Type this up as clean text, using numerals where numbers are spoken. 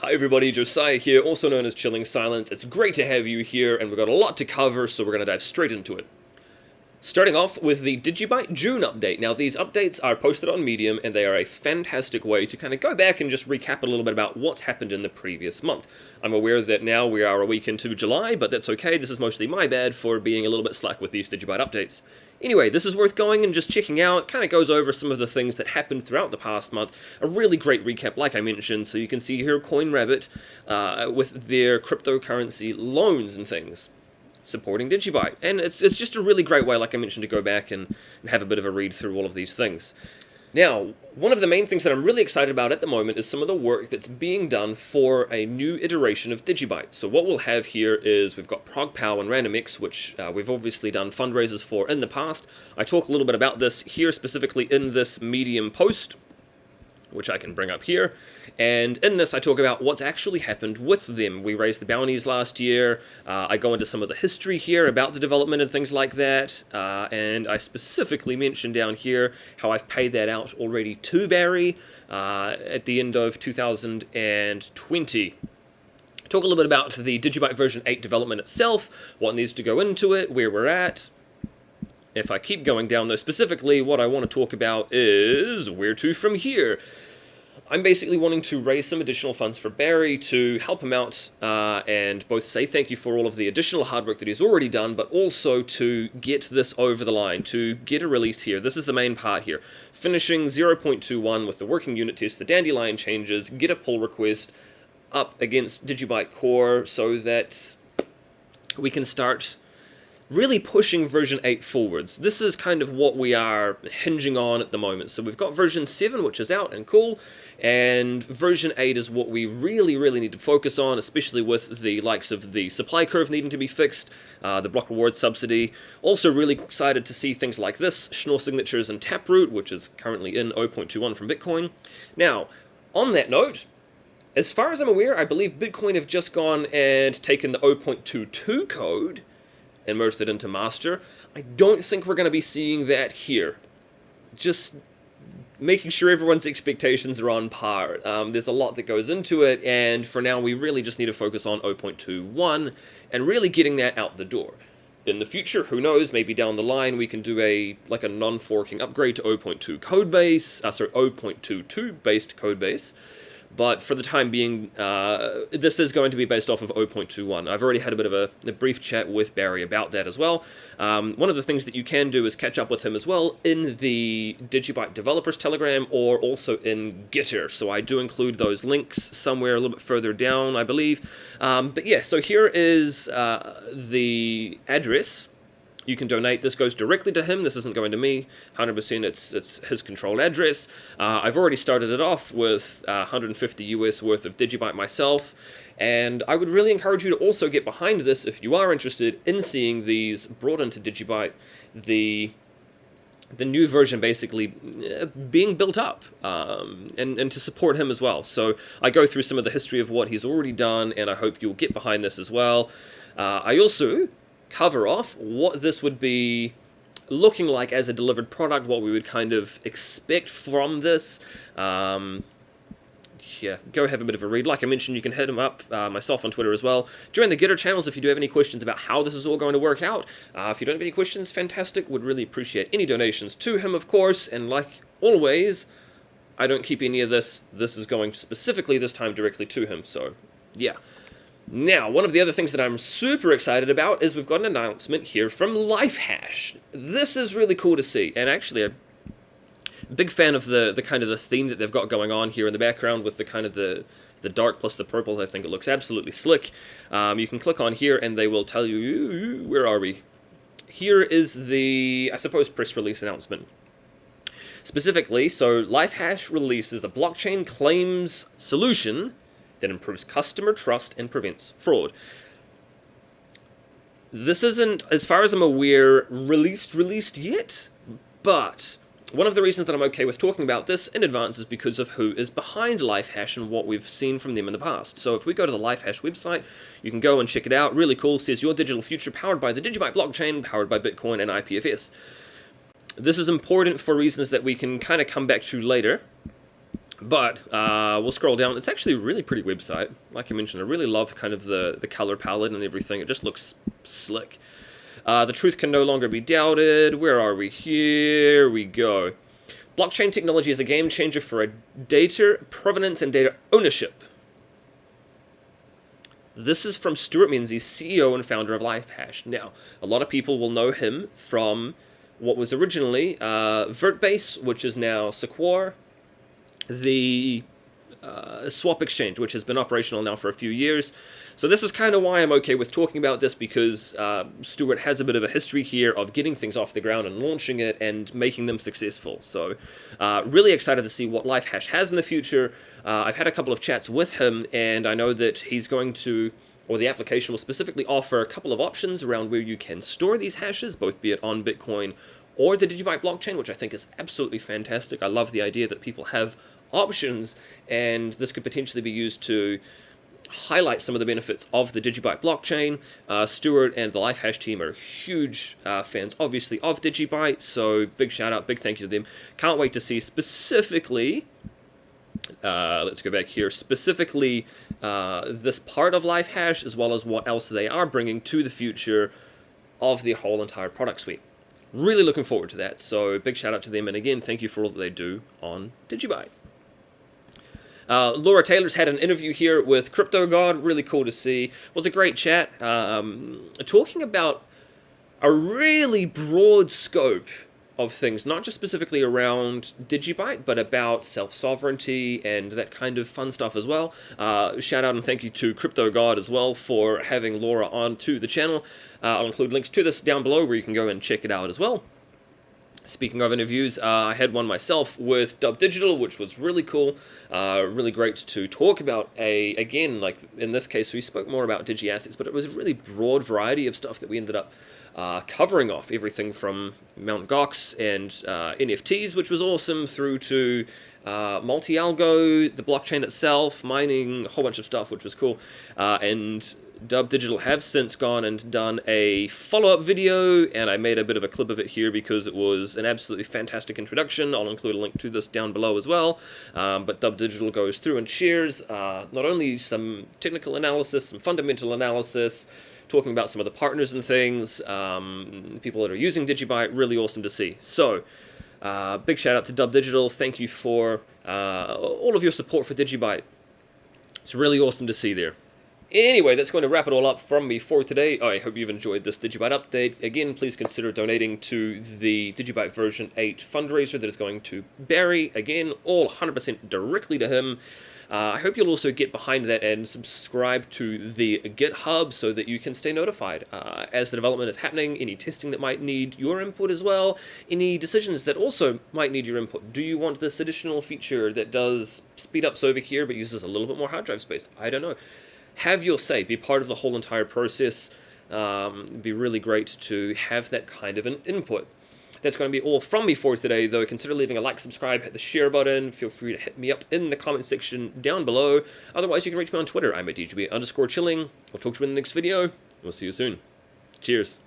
Hi everybody, Josiah here, also known as Chilling Silence. It's great to have you here, and we've got a lot to cover, so we're going to dive straight into it. Starting off with the DigiByte June update. Now, these updates are posted on Medium, and they are a fantastic way to kind of go back and just recap a little bit about what's happened in the previous month. I'm aware that now we are a week into July, but that's okay. This is mostly my bad for being a little bit slack with these DigiByte updates. Anyway, this is worth going and just checking out. Kind of goes over some of the things that happened throughout the past month. A really great recap, like I mentioned. So you can see here CoinRabbit with their cryptocurrency loans and things, supporting DigiByte. And it's just a really great way, like I mentioned, to go back and have a bit of a read through all of these things. Now, one of the main things that I'm really excited about at the moment is some of the work that's being done for a new iteration of DigiByte. So what we'll have here is we've got ProgPow and RandomX, which we've obviously done fundraisers for in the past. I talk a little bit about this here specifically in this Medium post, which I can bring up here. And in this, I talk about what's actually happened with them. We raised the bounties last year. I go into some of the history here about the development and things like that. And I specifically mention down here how I've paid that out already to Barry at the end of 2020. Talk a little bit about the DigiByte version 8 development itself, what needs to go into it, where we're at. If I keep going down, though, specifically, what I want to talk about is where to from here. I'm basically wanting to raise some additional funds for Barry to help him out and both say thank you for all of the additional hard work that he's already done, but also to get this over the line, to get a release here. This is the main part here. Finishing 0.21 with the working unit test, the Dandelion changes, get a pull request up against DigiByte Core so that we can start really pushing version 8 forwards. This is kind of what we are hinging on at the moment. So we've got version 7, which is out and cool, and version 8 is what we really need to focus on, especially with the likes of the supply curve needing to be fixed, the block reward subsidy. Also really excited to see things like this, Schnorr signatures and Taproot, which is currently in 0.21 from Bitcoin. Now, on that note, as far as I'm aware, I believe Bitcoin have just gone and taken the 0.22 code and merged it into master. I don't think we're going to be seeing that here. Just making sure everyone's expectations are on par. There's a lot that goes into it, and for now we really just need to focus on 0.21 and really getting that out the door. In the future, who knows, maybe down the line we can do a non-forking upgrade to 0.2 codebase, 0.22 based codebase. But for the time being, this is going to be based off of 0.21. I've already had a bit of a brief chat with Barry about that as well. One of the things that you can do is catch up with him as well in the DigiByte Developers Telegram or also in Gitter. So I do include those links somewhere a little bit further down, I believe. But yeah, so here is the address. You can donate. This goes directly to him. This isn't going to me. 100% it's his controlled address. I've already started it off with 150 US worth of DigiByte myself. And I would really encourage you to also get behind this if you are interested in seeing these brought into DigiByte. The new version basically being built up and to support him as well. So I go through some of the history of what he's already done, and I hope you'll get behind this as well. I also cover off what this would be looking like as a delivered product, what we would kind of expect from this. Yeah, go have a bit of a read. Like I mentioned, you can hit him up, myself on Twitter as well. Join the Gitter channels if you do have any questions about how this is all going to work out. If you don't have any questions, fantastic. Would really appreciate any donations to him, of course. And like always, I don't keep any of this. This is going specifically this time directly to him. So, yeah. Now, one of the other things that I'm super excited about is we've got an announcement here from LifeHash. This is really cool to see, and actually a big fan of the kind of the theme that they've got going on here in the background with the kind of the dark plus the purples. I think it looks absolutely slick. You can click on here and they will tell you, where are we? Here is the, I suppose, press release announcement. Specifically, so LifeHash releases a blockchain claims solution that improves customer trust and prevents fraud. This isn't, as far as I'm aware, released yet, but one of the reasons that I'm okay with talking about this in advance is because of who is behind LifeHash and what we've seen from them in the past. So if we go to the LifeHash website, you can go and check it out. Really cool. It says your digital future powered by the DigiByte blockchain, powered by Bitcoin and IPFS. This is important for reasons that we can kind of come back to later. But we'll scroll down. It's actually a really pretty website. Like I mentioned, I really love kind of the color palette and everything. It just looks slick. The truth can no longer be doubted. Where are we? Here we go. Blockchain technology is a game changer for data provenance and data ownership. This is from Stuart Menzies, CEO and founder of LifeHash. Now, a lot of people will know him from what was originally Vertbase, which is now Sequoia, the swap exchange, which has been operational now for a few years. So this is kind of why I'm okay with talking about this, because Stuart has a bit of a history here of getting things off the ground and launching it and making them successful. So really excited to see what LifeHash has in the future. I've had a couple of chats with him, and I know that he's going to, or the application will specifically offer a couple of options around where you can store these hashes, both be it on Bitcoin or the DigiByte blockchain, which I think is absolutely fantastic. I love the idea that people have options, and this could potentially be used to highlight some of the benefits of the DigiByte blockchain. Stuart and the LifeHash team are huge fans, obviously, of DigiByte, so big shout out, big thank you to them. Can't wait to see specifically, let's go back here, specifically this part of LifeHash, as well as what else they are bringing to the future of the whole entire product suite. Really looking forward to that, so big shout out to them, and again, thank you for all that they do on DigiByte. Laura Taylor's had an interview here with CryptoGod, really cool to see. It was a great chat, talking about a really broad scope of things, not just specifically around DigiByte, but about self-sovereignty and that kind of fun stuff as well. Shout out and thank you to CryptoGod as well for having Laura on to the channel. I'll include links to this down below where you can go and check it out as well. Speaking of interviews, I had one myself with DubDigital, which was really cool, really great to talk about. Again, like in this case, we spoke more about digi assets, but it was a really broad variety of stuff that we ended up covering off, everything from Mt. Gox and NFTs, which was awesome, through to multi-algo, the blockchain itself, mining, a whole bunch of stuff, which was cool. And DubDigital have since gone and done a follow-up video, and I made a bit of a clip of it here because it was an absolutely fantastic introduction. I'll include a link to this down below as well. But DubDigital goes through and shares not only some technical analysis, some fundamental analysis, talking about some of the partners and things, people that are using DigiByte. Really awesome to see. So, big shout out to DubDigital. Thank you for all of your support for DigiByte. It's really awesome to see there. Anyway, that's going to wrap it all up from me for today. I hope you've enjoyed this DigiByte update. Again, please consider donating to the DigiByte version 8 fundraiser that is going to Barry. Again, all 100% directly to him. I hope you'll also get behind that and subscribe to the GitHub so that you can stay notified as the development is happening, any testing that might need your input as well, any decisions that also might need your input. Do you want this additional feature that does speed ups over here but uses a little bit more hard drive space? I don't know. Have your say, be part of the whole entire process. It'd be really great to have that kind of an input. That's going to be all from me for today, though. Consider leaving a like, subscribe, hit the share button. Feel free to hit me up in the comment section down below. Otherwise, you can reach me on Twitter. I'm at DigiByte_chilling. I'll talk to you in the next video. We'll see you soon. Cheers.